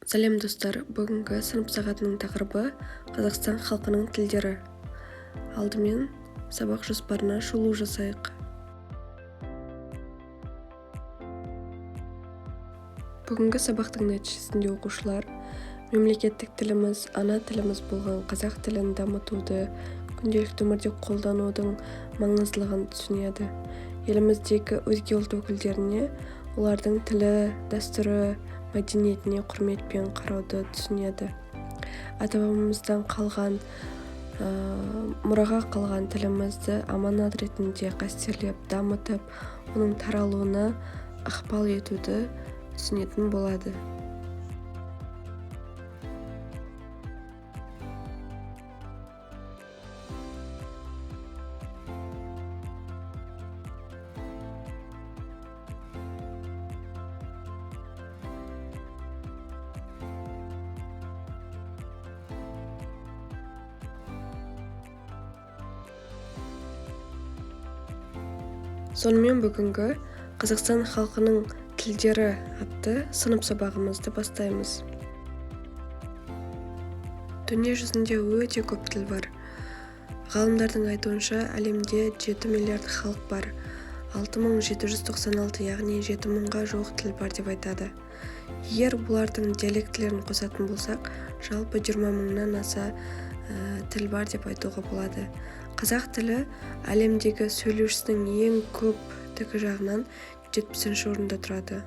Сәлем достар, бүгінгі сынып сағатының тақырыбы Қазақстан халқының тілдері. Алдымен сабақ жоспарына шолу жасайық. Бүгінгі сабақтың нәтижесінде оқушылар мемлекеттік тіліміз, ана тіліміз болған қазақ тілін дамытуды, күнделікті өмірде қолданудың маңыздылығын түсінеді. Еліміздегі өзге ұлт өкілдеріне олардың тілі, дәстүрі, мәдениетіне құрметпен қарауды түсінеді. Ата-бабамыздан қалған, мұраға қалған тілімізді аманат ретінде қастерлеп, дамытып, оның таралуына ықпал етуді түсінетін болады. Сонымен бүгінгі Қазақстан халқының тілдері атты сынып сабағымызды бастаймыз. Дүние жүзінде өте көп тіл бар. Ғалымдардың айтуынша әлемде 7 миллиард халық бар. 6796, яғни 7000-ға жуық тіл бар деп айтады. Егер бұлардың диалектілерін қосатын болсақ, жалпы 20 мыңнан аса тіл бар деп айтуға болады. Қазақ тілі әлемдегі сөйлеушісінің ең көптігі жағынан 70-ші орында тұрады.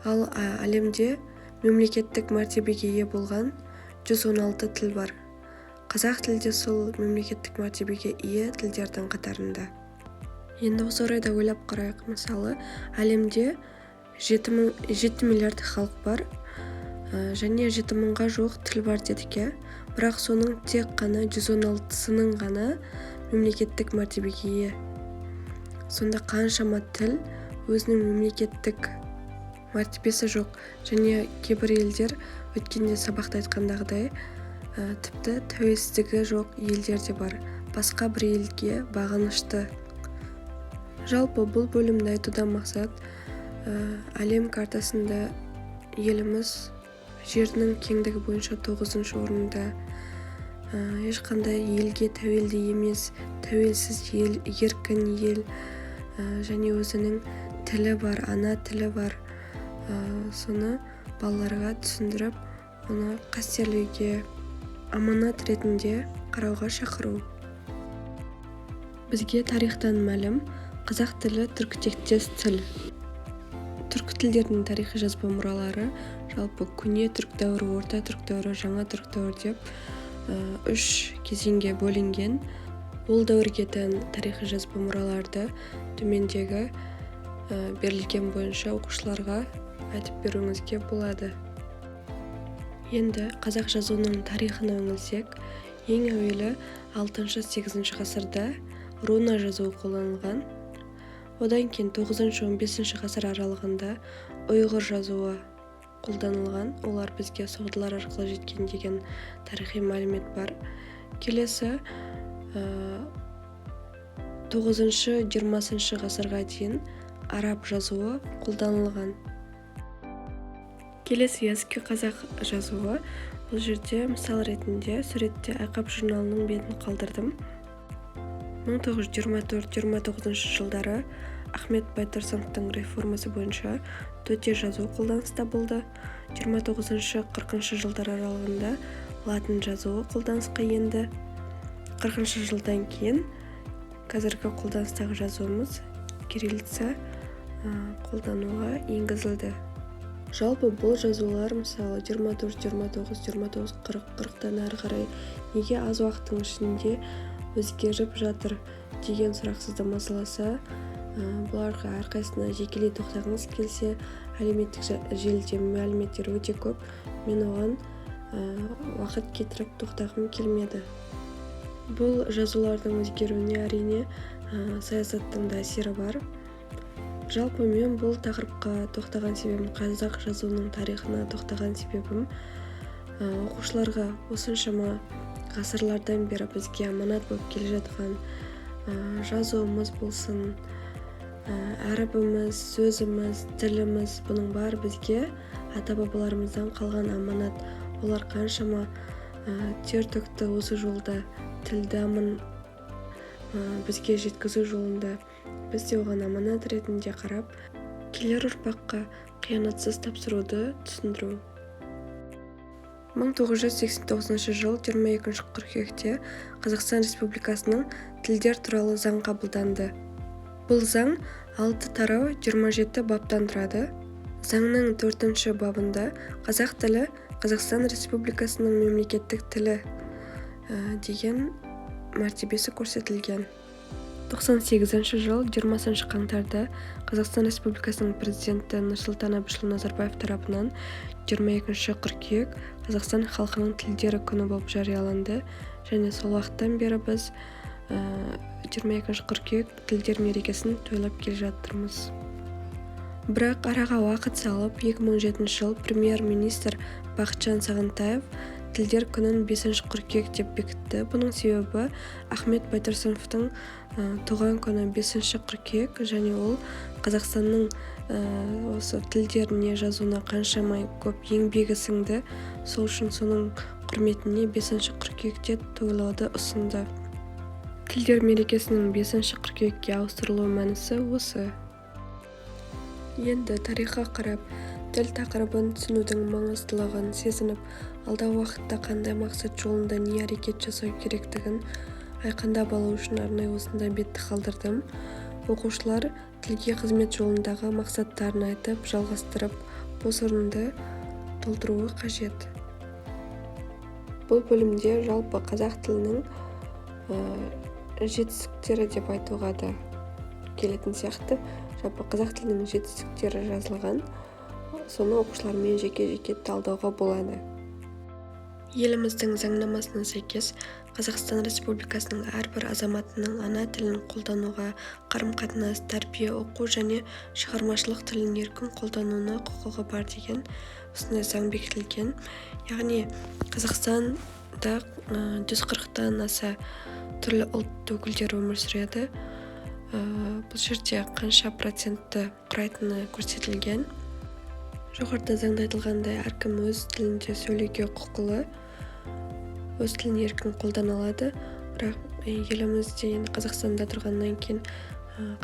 Ал әлемде мемлекеттік мәртебеге ие болған 116 тіл бар. Қазақ тілі де сол мемлекеттік мәртебеге ие тілдердің қатарында. Енді осы орайда ойлап қарайық. Мысалы, әлемде 7 миллиард халық бар және 7000-ға жуық тіл бар дедік. Бірақ соның тек қана 116-сының ғана мемлекеттік мәртебеге ие. Сонда қаншама тіл өзінің мемлекеттік мәртебесі жоқ, және кейбір елдер өткенде сабақта айтқандағыдай тіпті тәуелсіздігі жоқ елдер де бар, басқа бір елге бағынышты. Жалпы бұл бөлімді айтудан мақсат әлем картасында еліміз жердің кеңдігі бойынша 9-шы орында, ешқандай елге тәуелді емес, тәуелсіз ел, еркін ел, және өзінің тілі бар, ана тілі бар. Соны балаларға түсіндіріп, оны қастерлеуге, аманат ретінде қарауға шақыру. Бізге тарихтан мәлім, қазақ тілі түркітектес тіл. Түркі тілдерінің тарихи жазба мұралары жалпы көне түрік дәуірі, орта түрік дәуірі, жаңа түрік дәуірі деп 3 кезеңге бөлінген. Ол дәуірге тән тарихи жазба мұраларды төмендегі берілген бойынша оқушыларға айтып беруіңізге болады. Енді қазақ жазуының тарихына үңілсек, ең әуелі 6-8 ғасырда руна жазуы қолданылған. Одан кейін 9-15 ғасыр аралығында ұйғыр жазуы қолданылған. Олар бізге соғдылар арқылы жеткен деген тарихи мәлімет бар. Келесі 9-20 ғасырға дейін араб жазуы қолданылған. Келесі ескі қазақ жазуы. Бұл жерде мысал ретінде суретте Айқап журналының бетін қалдырдым. 1924-29 жылдары Ахмет Байтұрсыновтың реформасы бойынша төте жазу қолданыста болды. 29-40 жылдар аралығында латын жазуы қолданысқа енді. 40 жылдан кейін қазіргі қолданыстағы жазуымыз кириллица қолдануға енгізілді. Жалпы бұл жазулар мысалы 24, 29, 29, 40, 40-тан әрі қарай неге аз уақыттың ішінде өзгеріп жатыр деген сұрақ сізді мазаласа, бұларға әрқайсына жекелей тоқтағыңыз келсе, әлеуметтік желіде мәліметтер өте көп. Мен оған уақыт кетіріп тоқтағым келмеді. Бұл жазулардың өзгеруіне әрине саясаттың да әсері бар. Жалпы мен бұл тақырыпқа тоқтаған себебім, қазақ жазуының тарихына тоқтаған себебім, оқушыларға осыншама ғасырлардан бері бізге аманат болып келе жатқан жазуымыз болсын, әрібіміз, сөзіміз, тіліміз, бұның бәрі бізге ата-бабаларымыздан қалған аманат. Олар қаншама тер төкті осы жолда, тілді аман бізге жеткізу жолында. Біз де оған аманат ретінде қарап, келер ұрпаққа қиянатсыз тапсыруды түсіндіру. 1989 жыл 22 қыркүйекте Қазақстан Республикасының тілдер туралы заң қабылданды. Бұл заң 6 тарау 27 баптан тұрады. Заңның 4 бабында қазақ тілі Қазақстан Республикасының мемлекеттік тілі деген мәртебесі көрсетілген. 98 жыл 20 қаңтарда Қазақстан Республикасының президенті Нұрсұлтан Әбішұлы Назарбаев тарапынан 22 қыркүйек Қазақстан халқының тілдері күні болып жарияланды, және сол уақыттан бері біз 22 қыркүйек тілдер мерекесін тойлап келе жатырмыз. Бірақ араға уақыт салып 2007 жыл премьер-министр Бақытжан Сағынтаев тілдер күнін 5 қыркүйек деп бекітті. Бұның себебі Ахмет Байтұрсыновтың туған күні 5 қыркүйек, және ол Қазақстанның осы тілдеріне жазуына қаншама көп еңбегі сіңді. Сол үшін соның құрметіне 5 қыркүйекте тойлауды ұсынды. Тілдер мерекесінің 5 қыркүйекке ауыстырылу мәнісі осы. Енді тарихқа қарап, тіл тақырыбын түсінудің маңыздылығын сезініп, алдағы уақытта қандай мақсат жолында не әрекет жасау керектігін айқындап алу үшін арнайы осындай бетті қалдырдым. Оқушылар тілге қызмет жолындағы мақсаттарын айтып, жалғастырып, бос орынды толтыруы қажет. Бұл бөлімде жалпы қазақ тілінің жетістіктері деп айтуға да келетін сияқты. Жалпы қазақ тілінің жетістіктері жазылған. Соны оқушылармен жеке-жеке талдауға болады. Еліміздің заңнамасына сәйкес Қазақстан Республикасының әрбір азаматының ана тілін қолдануға, қарым-қатынас, тәрбие, оқу және шығармашылық тілін еркін қолдануына құқығы бар деген осындай заң бекітілген. Яғни Қазақстанда 140-тан аса түрлі ұлт өкілдері өмір сүреді. Бұл жерде қанша процентті құрайтыны көрсетілген. Жоғарыда заңда айтылғандай, әркім өз тілінде сөйлеуге құқылы, өз тілін еркін қолдана алады. Бірақ елімізде енді Қазақстанда тұрғаннан кейін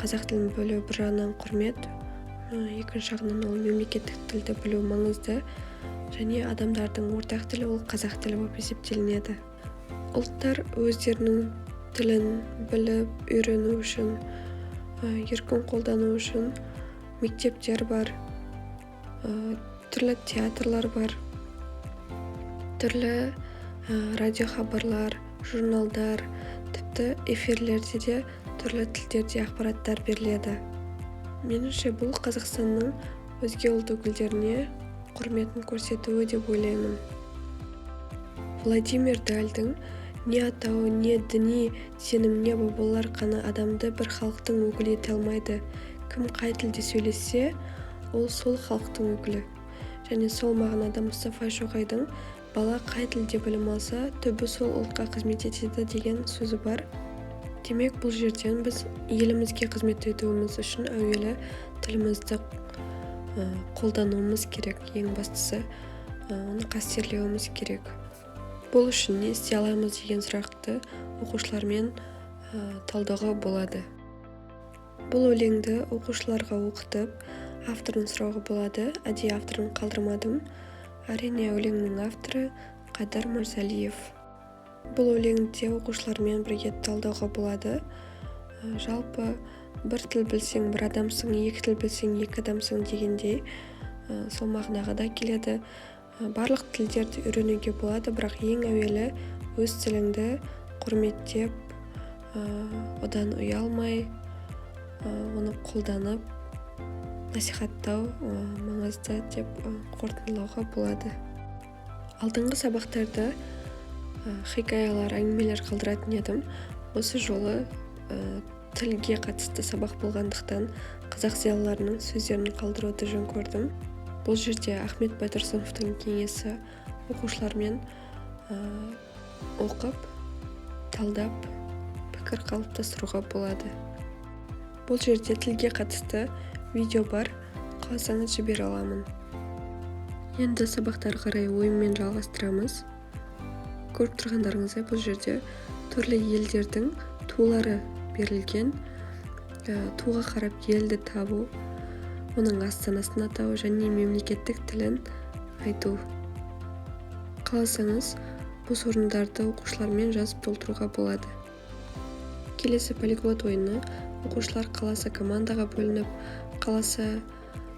қазақ тілін білу бір жағынан құрмет, екінші жағынан ол мемлекеттік тілді білу маңызды, және адамдардың ортақ тілі ол қазақ тілі болып есептелінеді. Ұлттар өздерінің тілін біліп, үйрену үшін, еркін қолдану үшін мектептер бар, түрлі театрлар бар, түрлі радиохабарлар, журналдар, тіпті эфирлерде де түрлі тілдерде ақпараттар беріледі. Меніңше бұл Қазақстанның өзге ұлт өкілдеріне құрметін көрсетуі деп ойлаймын. Владимир Дальдың не атауы, не діни сеніміне бабалар қана адамды бір халықтың өкілі ете алмайды. Кім қай тілде сөйлесе, ол сол халықтың өкілі. Және сол мағынада Мұстафа Шоқайдың бала қай тілде білім алса, түбі сол ұлтқа қызмет етеді деген сөзі бар. Демек, бұл жерден біз елімізге қызмет етуіміз үшін әуелі тілімізді қолдануымыз керек. Ең бастысы, оны қастерлеуіміз керек. Бұл үшін не істей аламыз деген сұрақты оқушылармен талдауға болады. Бұл өлеңді оқушыларға оқытып, авторын сұрауға болады. Әдейі авторын қалдырмадым. Әрине, өлеңнің авторы Қайдар Мырзалиев. Бұл өлеңде оқушылармен бірге талдауға болады. Жалпы бір тіл білсең бір адамсың, екі тіл білсең екі адамсың дегендей сол мағынаға да келеді. Барлық тілдерді үйренуге болады, бірақ ең әуелі өз тіліңді құрметтеп, одан ұялмай, оны қолданып, насихаттау маңызды деп қорытындылауға болады. Алдыңғы сабақтарда хикаялар, әңгімелер қалдыратын едім. Осы жолы тілге қатысты сабақ болғандықтан қазақ зиялыларының сөздерін қалдыруды жөн көрдім. Бұл жерде Ахмет Байтұрсыновтың кеңесі оқушылармен оқып, талдап, пікір қалыптастыруға болады. Бұл жерде тілге қатысты видео бар, қаласаңыз жібере аламын. Енді сабақтары қарай ойынмен жалғастырамыз. Көріп тұрғандарыңыздай бұл жерде түрлі елдердің тулары берілген. Туға қарап елді табу, оның астанасын атау және мемлекеттік тілін айту. Қаласаңыз, бос орындарды оқушылармен жазып толтыруға болады. Келесі полиглот ойыны. Оқушылар қаласа командаға бөлініп, қаласа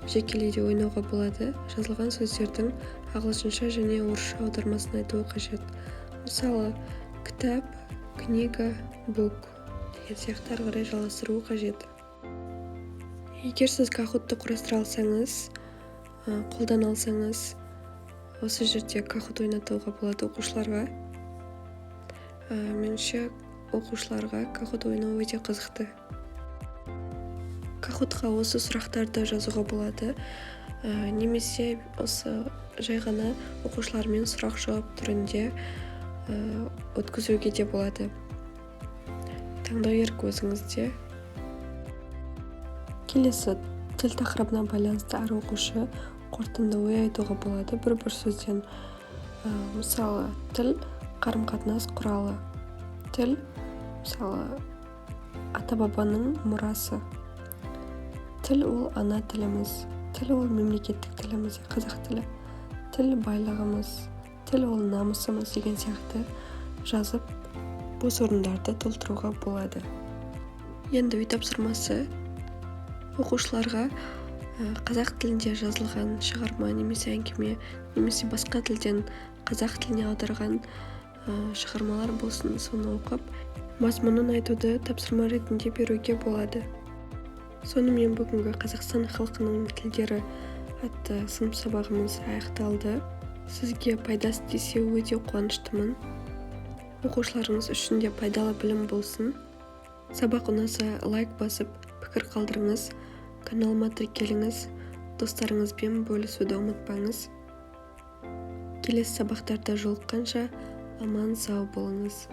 жекелейде ойнауға болады. Жазылған сөздердің ағылшынша және орысша аудармасын айтуы қажет. Мысалы, кітап, книга, бук деген сияқты ары қарай жалғастыруы қажет. Егер сіз кахутты құрастыра алсаңыз, қолдан алсаңыз, осы жерде кахут ойнатуға болады оқушыларға. Меніңше оқушыларға кахут ойнау өте қызықты. Кахутқа осы сұрақтарды жазуға болады, немесе осы жай ғана оқушылармен сұрақ-жауап түрінде өткізуге де болады. Таңдау еркі өзіңізде. Келесі тіл тақырыбына байланысты әр оқушы қорытынды ой айтуға болады бір сөзден. Мысалы, тіл қарым-қатынас құралы. Тіл, мысалы, ата-бабаның мұрасы. Тіл ол ана тіліміз. Тіл ол мемлекеттік тіліміз, қазақ тілі. Тіл байлығымыз. Тіл ол намысымыз деген сияқты жазып, бос орындарды толтыруға болады. Енді үй тапсырмасы оқушыларға қазақ тілінде жазылған шығарма немесе әңгіме, немесе басқа тілден қазақ тіліне аударған шығармалар болсын, соны оқып, мазмұнын айтуды тапсырма ретінде беруге болады. Сонымен бүгінгі Қазақстан халқының тілдері атты сынып сабағымыз аяқталды. Сізге пайдасы тисе өте қуаныштымын. Оқушыларыңыз үшін де пайдалы білім болсын. Сабақ ұнаса лайк басып, пікір қалдырыңыз. Каналыма тіркеліңіз. Достарыңызбен бөлісуді ұмытпаңыз. Келесі сабақтарда жолыққанша аман сау болыңыз.